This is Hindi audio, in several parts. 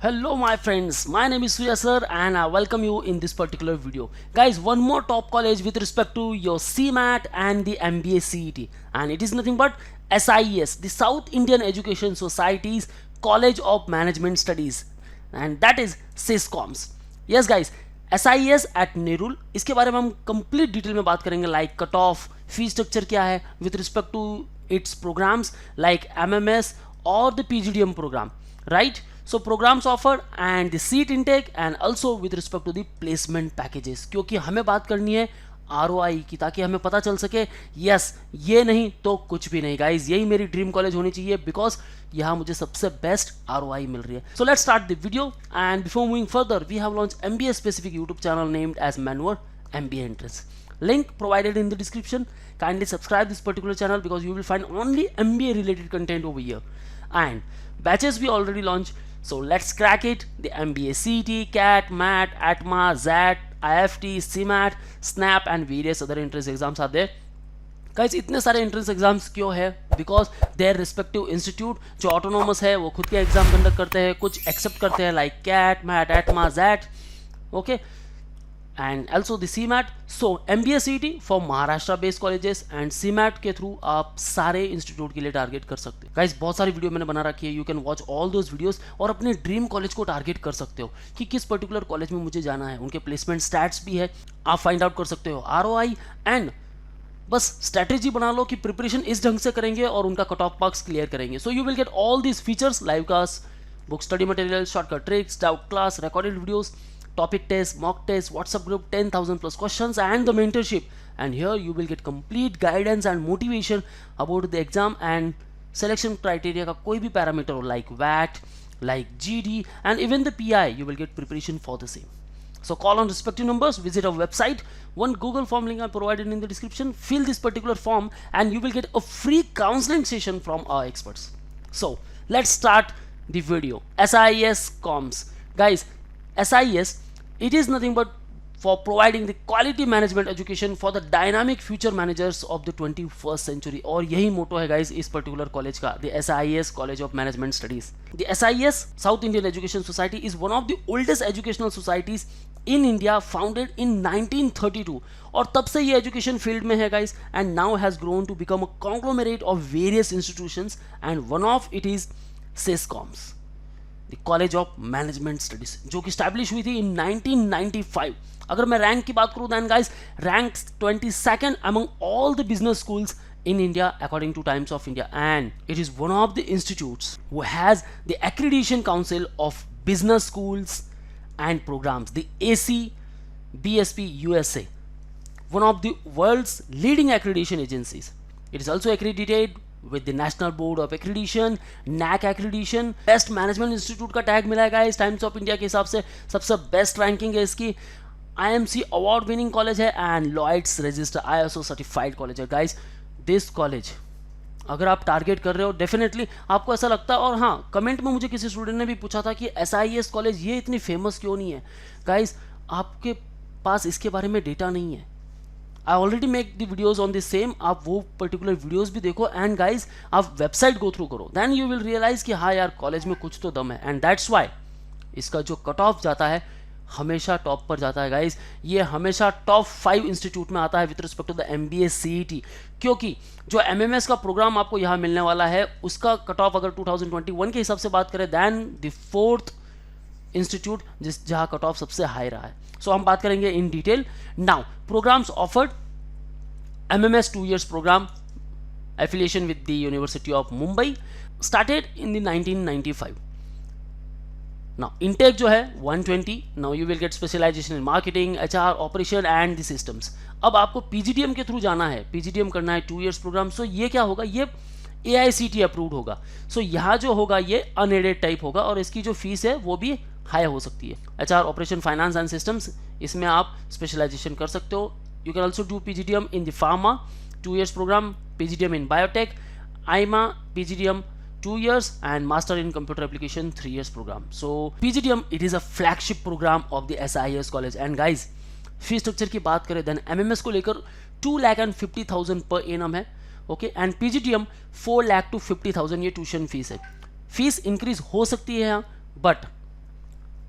Hello my friends, my name is Surya sir and I welcome you in this particular video. Guys, one more top college with respect to your CMAT and the MBA CET, and it is nothing but SIES, the South Indian Education Society's College of Management Studies, and that is SISCOMS. Yes guys, SIES at Nerul, इसके बारे में हम कंप्लीट डिटेल में बात करेंगे, like cut off, fee structure क्या है with respect to its programmes like MMS और the PGDM program, right? So programs offered and the seat intake and also with respect to the placement packages, क्योंकि हमें बात करनी है ROI की, ताकि हमें पता चल सके यस ये नहीं तो कुछ भी नहीं गाइज, यही मेरी ड्रीम कॉलेज होनी चाहिए बिकॉज यहाँ मुझे सबसे बेस्ट ROI मिल रही है. So let's start the video and before moving further we have launch MBA specific YouTube channel named as Manwar MBA Entrance. Link provided in the description. Kindly subscribe this particular channel because you will find only MBA related content over here. And batches we already launched. So let's crack it. The MBA CET, CAT, MAT, ATMA, ZAT, IFT, CMAT, SNAP and various other entrance exams are there. Guys, इतने सारे entrance exams क्यों है? Because their respective institute जो autonomous है वो खुद के exam conduct करते हैं, कुछ accept करते हैं like CAT, MAT, ATMA, ZAT, okay, and also the CMAT. So MBA CET for Maharashtra based colleges and CMAT के थ्रू आप सारे इंस्टीट्यूट के लिए टारगेट कर सकते हो. गाइस बहुत सारी वीडियो मैंने बना रखी है, you can watch all those videos और अपने ड्रीम कॉलेज को टारगेट कर सकते हो कि किस पर्टिकुलर कॉलेज में मुझे जाना है. उनके प्लेसमेंट स्टैट्स भी है, आप फाइंड आउट कर सकते हो ROI एंड बस स्ट्रैटेजी बना लो कि प्रिपरेशन इस ढंग से करेंगे और उनका कट ऑफ मार्क्स क्लियर करेंगे. So you will get all these features, live class, book study material, shortcut tricks, doubt class, recorded videos, topic test, mock test, WhatsApp group, 10,000 plus questions and the mentorship. And here you will get complete guidance and motivation about the exam and selection criteria का कोई भी parameter हो like VAT, like GD and even the PI, you will get preparation for the same. So call on respective numbers, visit our website, one Google form link I provided in the description, fill this particular form and you will get a free counseling session from our experts. So let's start the video. SIES comms. Guys, SIES, it is nothing but for providing the quality management education for the dynamic future managers of the 21st century. और यही मोटो है गाइज इस पर्टिकुलर कॉलेज का, the SIES College of Management Studies. The SIES South Indian Education Society is one of the oldest educational societies in India, founded in 1932. और तब से ये एजुकेशन फील्ड में है guys and now has grown to become a conglomerate of various institutions and one of it is SISCOMS, college of management studies, जो कि स्टैब्लिश हुई थी इन 1995. अगर मैं रैंक की बात करूं then guys rank 22nd among all the business schools in India according to Times of India, and it is one of the institutes who has the accreditation council of business schools and programs, the ACBSP USA, one of the world's leading accreditation agencies. It is also accredited with the National Board of Accreditation, NAC accreditation, Best Management Institute का टैग मिला है गाइस टाइम्स ऑफ इंडिया के हिसाब से, सबसे बेस्ट रैंकिंग है इसकी. IMC अवार्ड विनिंग कॉलेज है and Lloyd's register ISO certified college है. गाइस दिस कॉलेज अगर आप टारगेट कर रहे हो डेफिनेटली आपको ऐसा लगता है. और हाँ, कमेंट में मुझे किसी स्टूडेंट ने भी पूछा था कि SIES कॉलेज ये इतनी फेमस क्यों नहीं है. गाइस आपके पास इसके बारे में डेटा नहीं है. I already make the videos on the same. आप वो पर्टिकुलर वीडियोस भी देखो एंड गाइज आप वेबसाइट गो थ्रू करो, देन यू विल रियलाइज कि हाँ यार कॉलेज में कुछ तो दम है. एंड दैट्स वाई इसका जो कट ऑफ जाता है हमेशा टॉप पर जाता है गाइज. ये हमेशा टॉप 5 इंस्टीट्यूट में आता है with respect to the MBA CET, क्योंकि जो MMS का प्रोग्राम आपको यहाँ मिलने वाला है उसका कट ऑफ अगर 2021 के हिसाब से बात करें दैन द 4th इंस्टीट्यूट जहाँ कट ऑफ सबसे हाई रहा है. सो हम बात करेंगे in detail. Now programmes offered, MMS 2 years program, affiliation with the University of Mumbai, started in the 1995. Now intake जो है 120. Now you will get specialization in marketing, HR, operation and the systems. अब आपको PGDM के थ्रू जाना है, PGDM करना है 2 years program. So ये क्या होगा, ये AICT अप्रूव्ड होगा. सो यहाँ जो होगा ये अनएडेड टाइप होगा और इसकी जो फीस है वो भी हाई हो सकती है. HR, operation, finance and systems, इसमें आप स्पेशलाइजेशन कर सकते हो. You can also do PGDM in the pharma 2 years program, PGDM in biotech, IMA PGDM 2 years and master in computer application 3 years program. So PGDM it is a flagship program of the SIES college. And guys fee structure की बात करें देन MMS को लेकर 2,50,000 पर एनम है, okay, and PGDM 4 lakh to 50,000 ये ट्यूशन फीस है. फीस इंक्रीज हो सकती है यहाँ, बट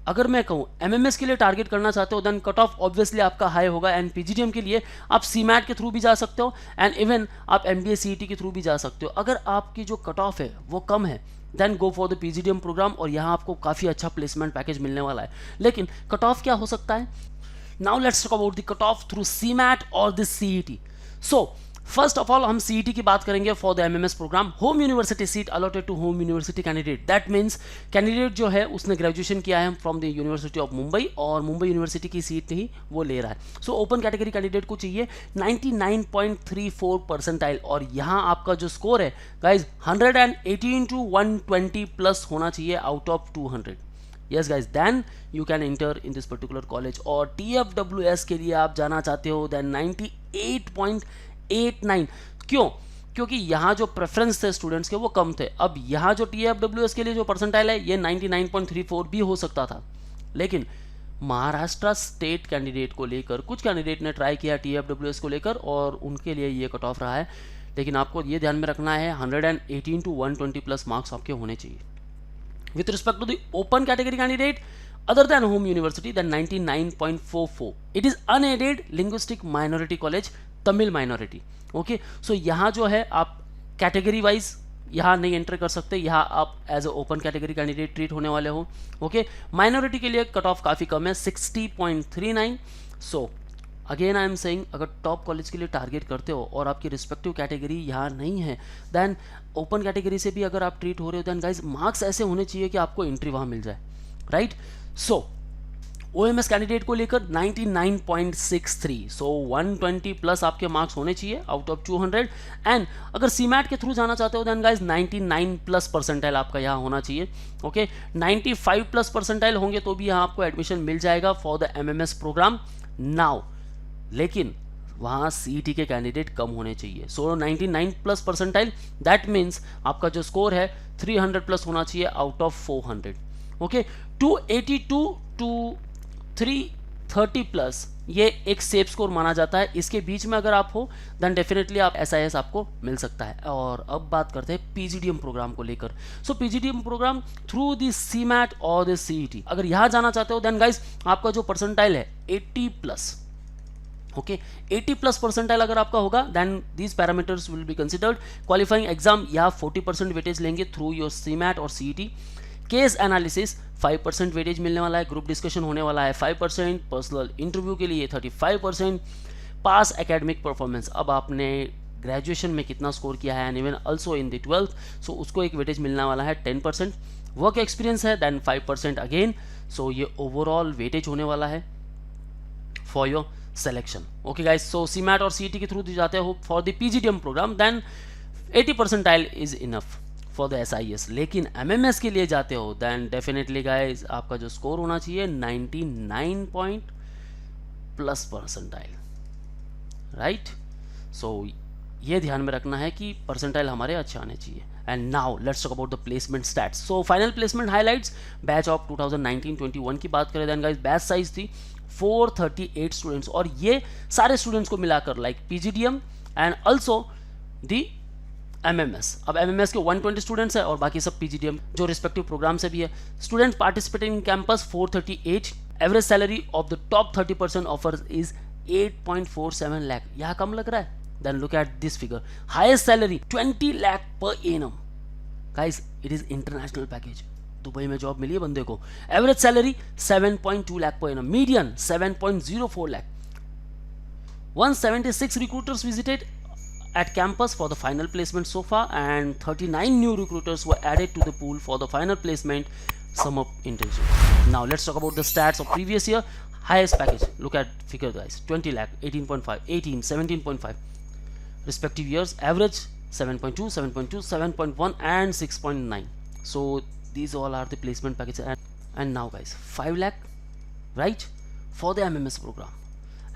अगर मैं कहूँ एमएमएस के लिए टारगेट करना चाहते हो देन कट ऑफ ऑब्वियसली आपका हाई होगा, एंड पीजीडीएम के लिए आप सीमैट के थ्रू भी जा सकते हो, एंड इवन आप एमबीए सीईटी के थ्रू भी जा सकते हो। अगर आपकी जो कट ऑफ है वो कम है then go for the PGDM programme, और यहाँ आपको काफ़ी अच्छा प्लेसमेंट पैकेज मिलने वाला है। लेकिन कट ऑफ क्या हो सकता है? Now let's talk about the cut off through CMAT और the CET. So first of all हम सीईटी की बात करेंगे for the MMS program. Home university seat allotted to home university candidate, that means candidate जो है उसने ग्रेजुएशन किया है from the university of Mumbai और मुंबई यूनिवर्सिटी की सीट ही वो ले रहा है। सो ओपन कैटेगरी कैंडिडेट को चाहिए 99.34 परसेंटाइल, और यहाँ आपका जो स्कोर है गाइज 118 to 120 प्लस होना चाहिए out of 200। yes guys, then you can enter in this particular college। और TFWS के लिए आप जाना चाहते हो then 98.89। क्यों? क्योंकि यहाँ जो प्रेफरेंस थे स्टूडेंट्स के वो कम थे। अब यहाँ जो TFWS के लिए जो परसेंटाइल है ये 99.34 भी हो सकता था, लेकिन महाराष्ट्र स्टेट कैंडिडेट को लेकर कुछ कैंडिडेट ने ट्राई किया TFWS को लेकर और उनके लिए ये कट ऑफ रहा है। लेकिन आपको ये ध्यान में रखना है 118 to 120 प्लस मार्क्स आपके होने चाहिए। With respect to the open category candidate other than home university, then 99.44. It is unaided linguistic minority college, Tamil minority. Okay, so यहाँ जो है आप कैटेगरी वाइज यहाँ नहीं एंटर कर सकते, यहाँ आप as a open category candidate treat होने वाले हो। ओके, माइनॉरिटी के लिए कट ऑफ काफ़ी कम है 60.39। So again I am saying, अगर टॉप कॉलेज के लिए टारगेट करते हो और आपकी रिस्पेक्टिव कैटेगरी यहाँ नहीं है देन ओपन कैटेगरी से भी अगर आप ट्रीट हो रहे हो देन गाइज मार्क्स ऐसे होने चाहिए कि आपको एंट्री वहाँ मिल जाए, राइट। सो ओएमएस कैंडिडेट को लेकर 99.63, सो 120 प्लस आपके मार्क्स होने चाहिए आउट ऑफ 200। एंड अगर सीमैट के थ्रू जाना चाहते हो देन गाइज 99 प्लस परसेंटाइल आपका यहाँ होना चाहिए। ओके, 95 प्लस परसेंटाइल होंगे तो भी यहाँ आपको एडमिशन मिल जाएगा for the MMS programme now, लेकिन वहाँ सीईटी के कैंडिडेट कम होने चाहिए। So 99 plus percentile that means आपका जो स्कोर है 300 प्लस होना चाहिए out of 400। Okay, 282 to 330 plus ये एक सेफ स्कोर माना जाता है। इसके बीच में अगर आप हो देन डेफिनेटली आप SIS आपको मिल सकता है। और अब बात करते हैं पीजीडीएम प्रोग्राम को लेकर। So PGDM program through the CMAT और द सीईटी, अगर यहाँ जाना चाहते हो देन गाइज आपका जो परसेंटाइल है 80 प्लस। ओके, 80 प्लस परसेंटाइल अगर आपका होगा then these parameters will be considered. Qualifying exam यहाँ 40% वेटेज लेंगे थ्रू योर सीमैट और सीईटी। केस एनालिसिस 5% वेटेज मिलने वाला है, ग्रुप डिस्कशन होने वाला है 5%, पर्सनल इंटरव्यू के लिए 35%, पास एकेडमिक परफॉर्मेंस, अब आपने ग्रेजुएशन में कितना स्कोर किया है and even also in the 12th, so उसको एक वेटेज मिलने वाला है 10%। वर्क एक्सपीरियंस है देन 5% अगेन, सो ये ओवरऑल वेटेज होने वाला है for your selection. Okay guys, so CMAT और सीईटी के थ्रू जाते हो for the PGDM programme then 80 percentile is enough for the SIS। लेकिन एमएमएस के लिए जाते हो देन डेफिनेटली गाइज आपका जो स्कोर होना चाहिए 99 प्लस परसेंटाइल, राइट। सो ये ध्यान में रखना है कि परसेंटाइल हमारे अच्छे आने चाहिए। And now let's talk about the placement stats. So final placement highlights, batch of 2019-21 की बात करें देन गाइज बैच साइज थी 438 स्टूडेंट्स, और ये सारे स्टूडेंट्स को मिलाकर like PGDM and also the MMS. अब एमएमएस के 120 स्टूडेंट्स है और बाकी सब पीजीडीएम जो रिस्पेक्टिव प्रोग्राम से भी है। Student participating in campus 438, average salary of the top 30% offers is 8.47 lakh. यहाँ कम लग रहा है? Then look at this figure, highest salary 20 lakh per annum. Guys it is international package, Dubai में जॉब मिली है बंदे को। Average salary 7.2 lakh per annum, median 7.04 lakh. 176 recruiters visited at campus for the final placement so far, and 39 new recruiters were added to the pool for the final placement sum up internship. Now let's talk about the stats of previous year. Highest package, look at figure guys, 20 lakh, 18.5, 18, 17.5 respective years. Average 7.2, 7.2, 7.1 and 6.9. So these all are the placement packages. And now guys 5 lakh, right, for the MMS program,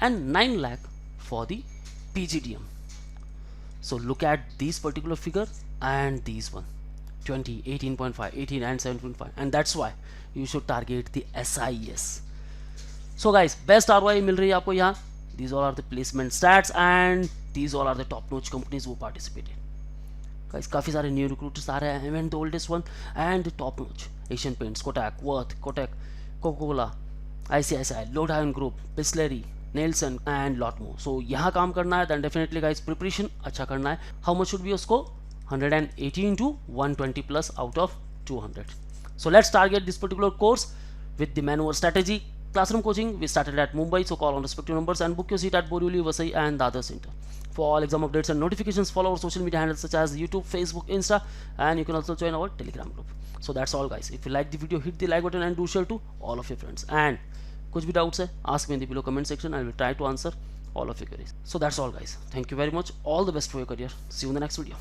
and 9 lakh for the PGDM. So look at these particular figure and these one, 20, 18.5, 18 and 7.5, and that's why you should target the SIS. So guys best ROI मिल रही है आपको यहाँ. These all are the placement stats and these all are the top notch companies who participated. Guys काफ़ी सारे new recruiters आ रहे हैं, even the oldest one and the top notch, Asian Paints, Kotak, Worth, Kotak, Coca Cola, ICICI, Lord Iron Group, Bisleri, Nielsen and lot more. So यहाँ काम करना है, then definitely guys preparation अच्छा करना है. How much should be your score? 180 into 120 plus out of 200. So let's target this particular course with the maneuver strategy. Classroom coaching we started at Mumbai, so call on respective numbers and book your seat at Borivali, Vasai and Dadar Center. For all exam updates and notifications, follow our social media handles such as YouTube, Facebook, Insta, and you can also join our Telegram group. So that's all guys. If you like the video, hit the like button and do share to all of your friends. And कुछ भी डाउट्स है, ask me in the below comment section. I will try to answer all of your queries. So that's all guys. Thank you very much. All the best for your career. See you in the next video.